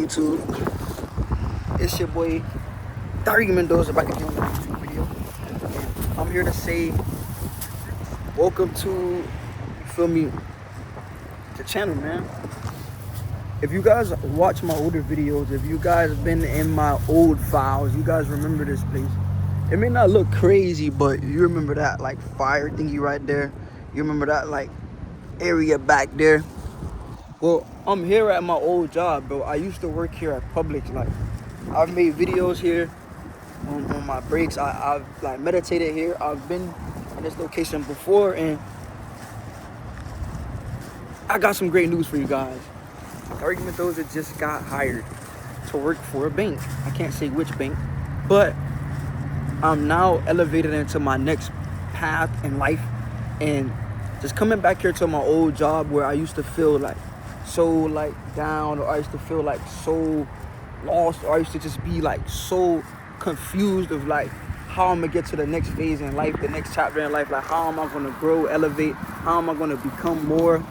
YouTube. It's your boy Dari Mendoza back again with a YouTube video. And I'm here to say welcome to, you feel me, the channel, man. If you guys watch my older videos, if you guys been in my old files, you guys remember this place. It may not look crazy, but you remember that like fire thingy right there. You remember that like area back there. Well, I'm here at my old job, bro. I used to work here at Publix. Like, I've made videos here on my breaks. I've like meditated here. I've been in this location before, and I got some great news for you guys. The argument those that just got hired to work for a bank. I can't say which bank, but I'm now elevated into my next path in life, and just coming back here to my old job where I used to feel like so like down, or I used to feel like so lost, or I used to just be like so confused of like how I'm gonna get to the next phase in life, the next chapter in life. Like, how am I gonna grow, elevate, how am I gonna become more,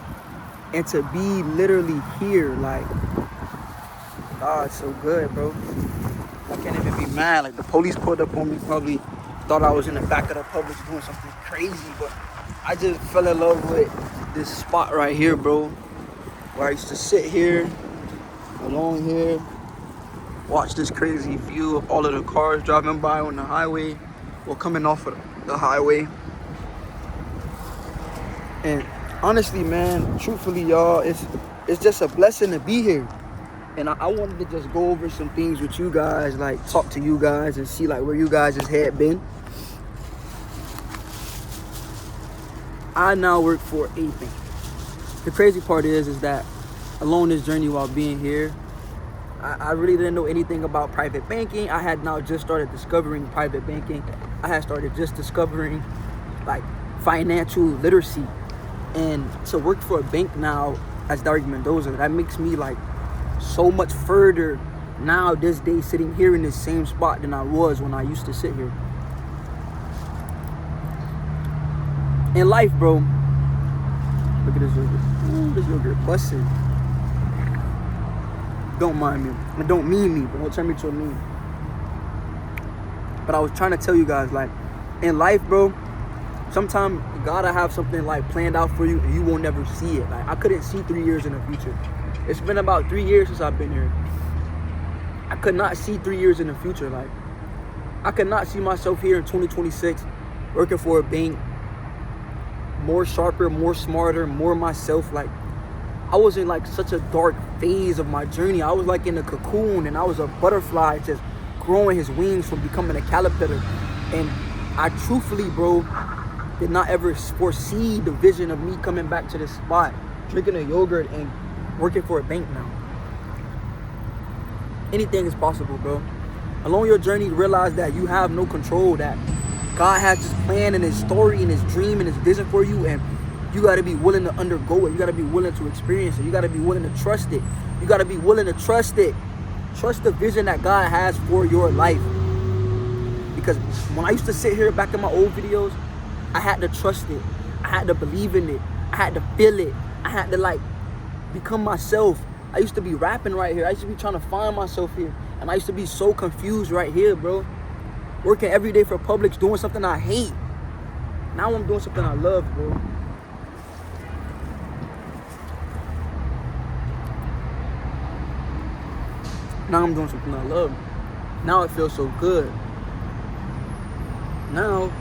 and to be literally here, like, God, it's so good, bro. I can't even be mad. Like, the police pulled up on me, probably thought I was in the back of the Publix doing something crazy, but I just fell in love with this spot right here, bro, where I used to sit here, alone here, watch this crazy view of all of the cars driving by on the highway or coming off of the highway. And honestly, man, truthfully, y'all, it's just a blessing to be here. And I wanted to just go over some things with you guys, like talk to you guys and see like where you guys' head been. I now work for a bank. The crazy part is that along this journey while being here, I really didn't know anything about private banking. I had now just started discovering private banking. I had started just discovering like financial literacy. And to work for a bank now as Dari Mendoza, that makes me like so much further now this day sitting here in this same spot than I was when I used to sit here. In life, bro, look at this yogurt. Ooh, this yogurt busted. Don't mind me. And don't mean me, but don't turn me to a meme. But I was trying to tell you guys, like, in life, bro, sometimes you gotta have something like planned out for you and you won't never see it. Like, I couldn't see 3 years in the future. It's been about 3 years since I've been here. I could not see 3 years in the future. Like, I could not see myself here in 2026 working for a bank, more sharper, more smarter, more myself. Like, I was in like such a dark phase of my journey. I was like in a cocoon, and I was a butterfly just growing his wings from becoming a caterpillar. And I truthfully, bro, did not ever foresee the vision of me coming back to this spot, drinking a yogurt and working for a bank now. Anything is possible, bro. Along your journey, realize that you have no control, that God has this plan and his story and his dream and his vision for you, and you got to be willing to undergo it. You got to be willing to experience it. You got to be willing to trust it. You got to be willing to trust it. Trust the vision that God has for your life. Because when I used to sit here back in my old videos, I had to trust it. I had to believe in it. I had to feel it. I had to like become myself. I used to be rapping right here. I used to be trying to find myself here. And I used to be so confused right here, bro. Working every day for Publix, doing something I hate. Now I'm doing something I love, bro. Now I'm doing something I love. Now it feels so good. Now,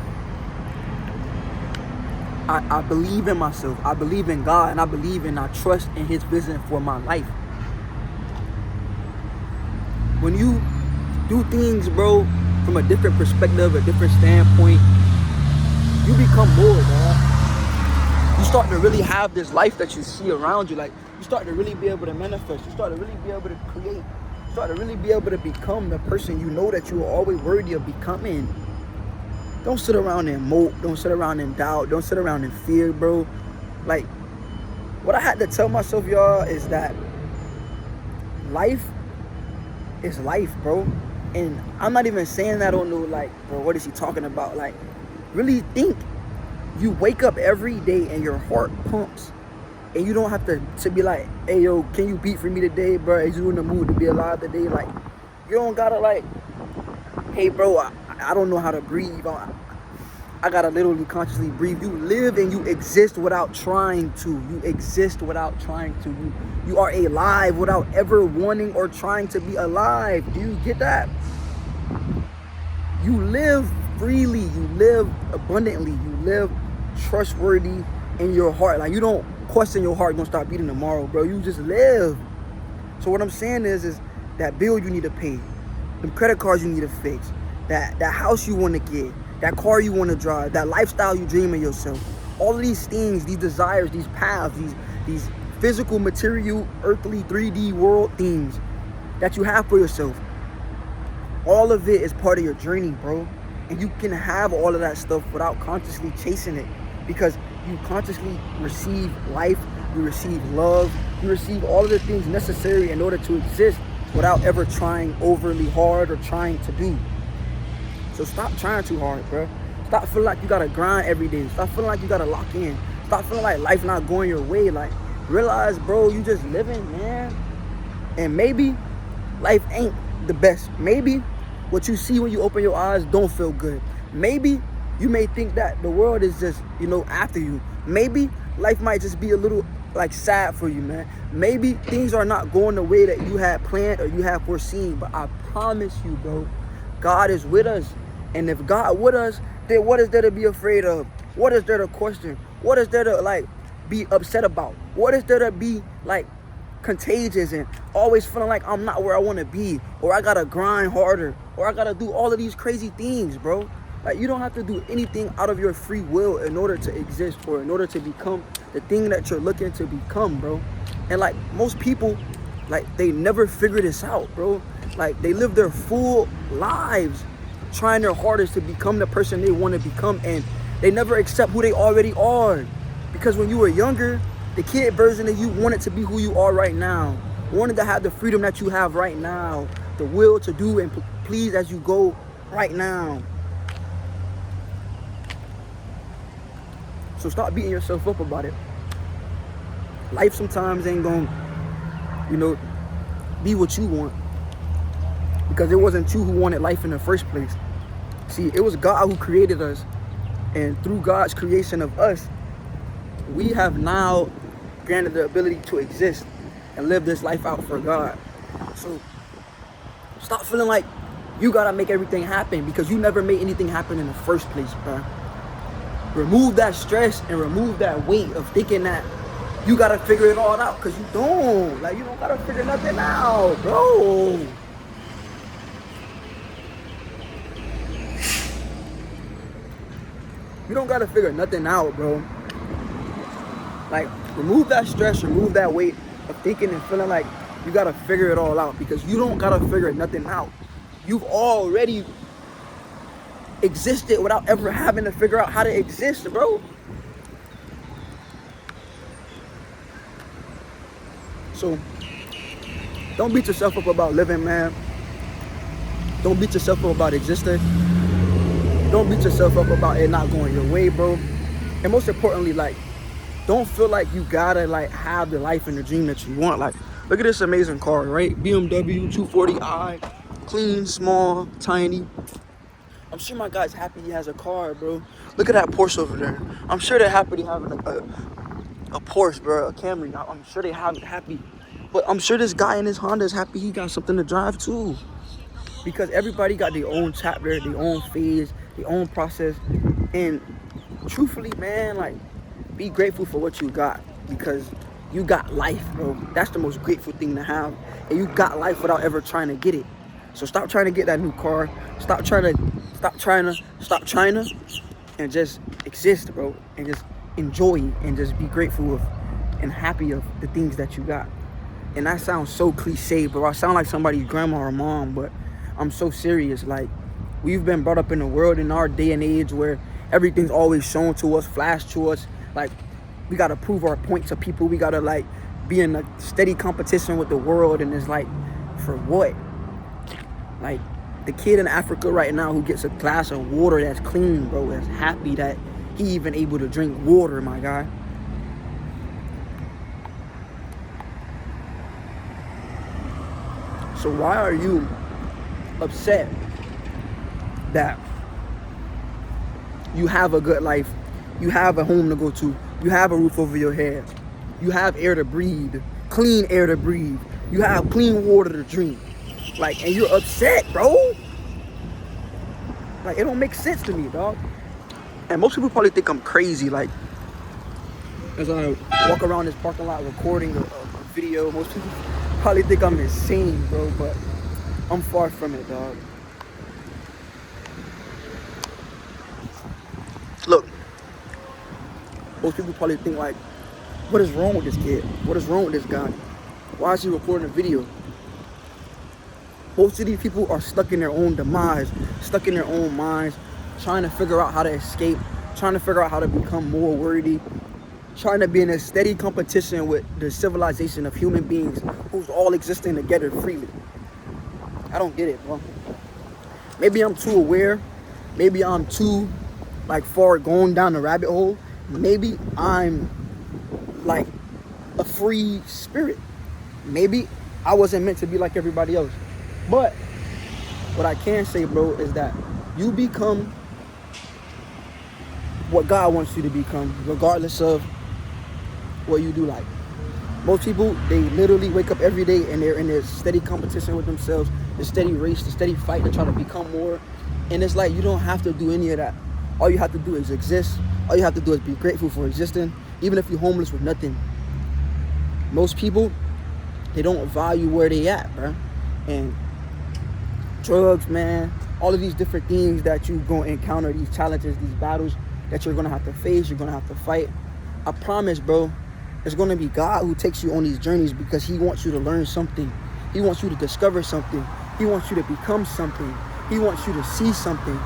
I believe in myself. I believe in God, and I trust in his vision for my life. When you do things, bro, from a different perspective, a different standpoint, you become more, dog. You start to really have this life that you see around you. Like, you start to really be able to manifest. You start to really be able to create. You start to really be able to become the person you know that you are always worthy of becoming. Don't sit around and mope. Don't sit around in doubt. Don't sit around in fear, bro. Like, what I had to tell myself, y'all, is that life is life, bro. And I'm not even saying that on no, like, bro, what is he talking about? Like, really think. You wake up every day and your heart pumps And you don't have to be like, hey, yo, can you beat for me today, bro? Is you in the mood to be alive today? Like, you don't gotta like, hey, bro, I don't know how to breathe. I gotta literally consciously breathe. You live and you exist without trying to. You exist without trying to. You are alive without ever wanting or trying to be alive. Do you get that? You live freely. You live abundantly. You live trustworthy in your heart. Like, you don't question your heart gonna start beating tomorrow, bro. You just live. So what I'm saying is that bill you need to pay, them credit cards you need to fix, that house you want to get, that car you want to drive, that lifestyle you dream of yourself. All of these things, these desires, these paths, these physical, material, earthly, 3D world things that you have for yourself. All of it is part of your journey, bro. And you can have all of that stuff without consciously chasing it, because you consciously receive life, you receive love, you receive all of the things necessary in order to exist without ever trying overly hard or trying to do. So stop trying too hard, bro. Stop feeling like you gotta grind every day. Stop feeling like you gotta lock in. Stop feeling like life not going your way. Like, realize, bro, you just living, man. And maybe life ain't the best. Maybe what you see when you open your eyes don't feel good. Maybe you may think that the world is just, after you. Maybe life might just be a little like sad for you, man. Maybe things are not going the way that you had planned or you had foreseen. But I promise you, bro, God is with us. And if God with us, then what is there to be afraid of? What is there to question? What is there to be upset about? What is there to be contagious and always feeling like I'm not where I want to be, or I gotta grind harder, or I gotta do all of these crazy things, bro? Like, you don't have to do anything out of your free will in order to exist or in order to become the thing that you're looking to become, bro. And most people, they never figure this out, bro. They live their full lives trying their hardest to become the person they want to become, and they never accept who they already are. Because when you were younger, the kid version of you wanted to be who you are right now, wanted to have the freedom that you have right now, the will to do and please as you go right now. So stop beating yourself up about it. Life sometimes ain't gonna, be what you want, because it wasn't you who wanted life in the first place. See, it was God who created us, and through God's creation of us, we have now granted the ability to exist and live this life out for God. So stop feeling like you gotta make everything happen, because you never made anything happen in the first place, bro. Remove that stress and remove that weight of thinking that you gotta figure it all out, because you don't. You don't gotta figure nothing out, bro. You don't gotta figure nothing out, bro. Remove that stress, remove that weight of thinking and feeling like you gotta figure it all out, because you don't gotta figure nothing out. You've already existed without ever having to figure out how to exist, bro. So don't beat yourself up about living, man. Don't beat yourself up about existing. Don't beat yourself up about it not going your way, bro. And most importantly, don't feel like you gotta have the life and the dream that you want. Look at this amazing car, right? BMW 240i, clean, small, tiny. I'm sure my guy's happy he has a car, bro. Look at that Porsche over there. I'm sure they're happy having a Porsche, bro, a Camry. I'm sure they're happy. But I'm sure this guy in his Honda is happy he got something to drive too. Because everybody got their own chapter, their own phase, their own process. And truthfully, man, be grateful for what you got, because you got life, bro. That's the most grateful thing to have. And you got life without ever trying to get it. So stop trying to get that new car. Stop trying to, and just exist, bro. And just enjoy it, and just be grateful of and happy of the things that you got. And that sounds so cliche, bro. I sound like somebody's grandma or mom, but I'm so serious. We've been brought up in a world in our day and age where everything's always shown to us, flashed to us. We gotta prove our point to people. We gotta be in a steady competition with the world, and it's for what? The kid in Africa right now who gets a glass of water that's clean, bro, is happy that he even able to drink water, my guy. So why are you upset that you have a good life, you have a home to go to, you have a roof over your head, you have air to breathe, clean air to breathe, you have clean water to drink, like, and you're upset, bro? Like, it don't make sense to me, dog. And most people probably think I'm crazy, like, as I walk around this parking lot recording a video, most people probably think I'm insane, bro, but I'm far from it, dog. Look, most people probably think, like, what is wrong with this kid? What is wrong with this guy? Why is he recording a video? Most of these people are stuck in their own demise, stuck in their own minds, trying to figure out how to escape, trying to figure out how to become more worthy, trying to be in a steady competition with the civilization of human beings who's all existing together freely. I don't get it, bro. Maybe I'm too aware. Maybe I'm too, like, far going down the rabbit hole. Maybe I'm, like, a free spirit. Maybe I wasn't meant to be like everybody else. But what I can say, bro, is that you become what God wants you to become, regardless of what you do. Like, most people, they literally wake up every day and they're in this steady competition with themselves, the steady race, the steady fight to try to become more. And it's like, you don't have to do any of that. All you have to do is exist. All you have to do is be grateful for existing, even if you're homeless with nothing. Most people, they don't value where they at, bro. And drugs, man, all of these different things that you're going to encounter, these challenges, these battles that you're going to have to face, you're going to have to fight. I promise, bro, it's going to be God who takes you on these journeys because he wants you to learn something. He wants you to discover something. He wants you to become something. He wants you to see something.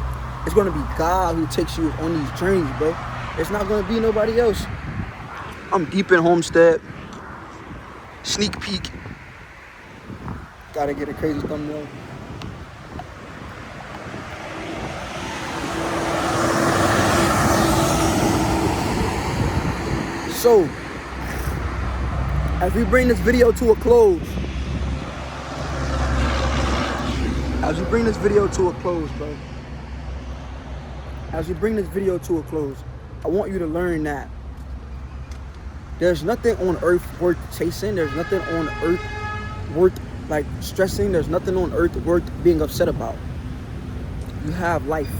It's going to be God who takes you on these journeys, bro. It's not going to be nobody else. I'm deep in Homestead. Sneak peek. Gotta get a crazy thumbnail. So, as we bring this video to a close, bro, as we bring this video to a close, I want you to learn that there's nothing on earth worth chasing. There's nothing on earth worth, like, stressing. There's nothing on earth worth being upset about. You have life.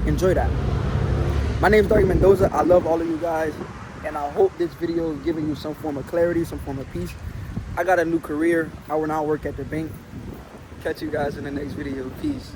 Enjoy that. My name is Darky Mendoza. I love all of you guys. And I hope this video is giving you some form of clarity, some form of peace. I got a new career. I will now work at the bank. Catch you guys in the next video. Peace.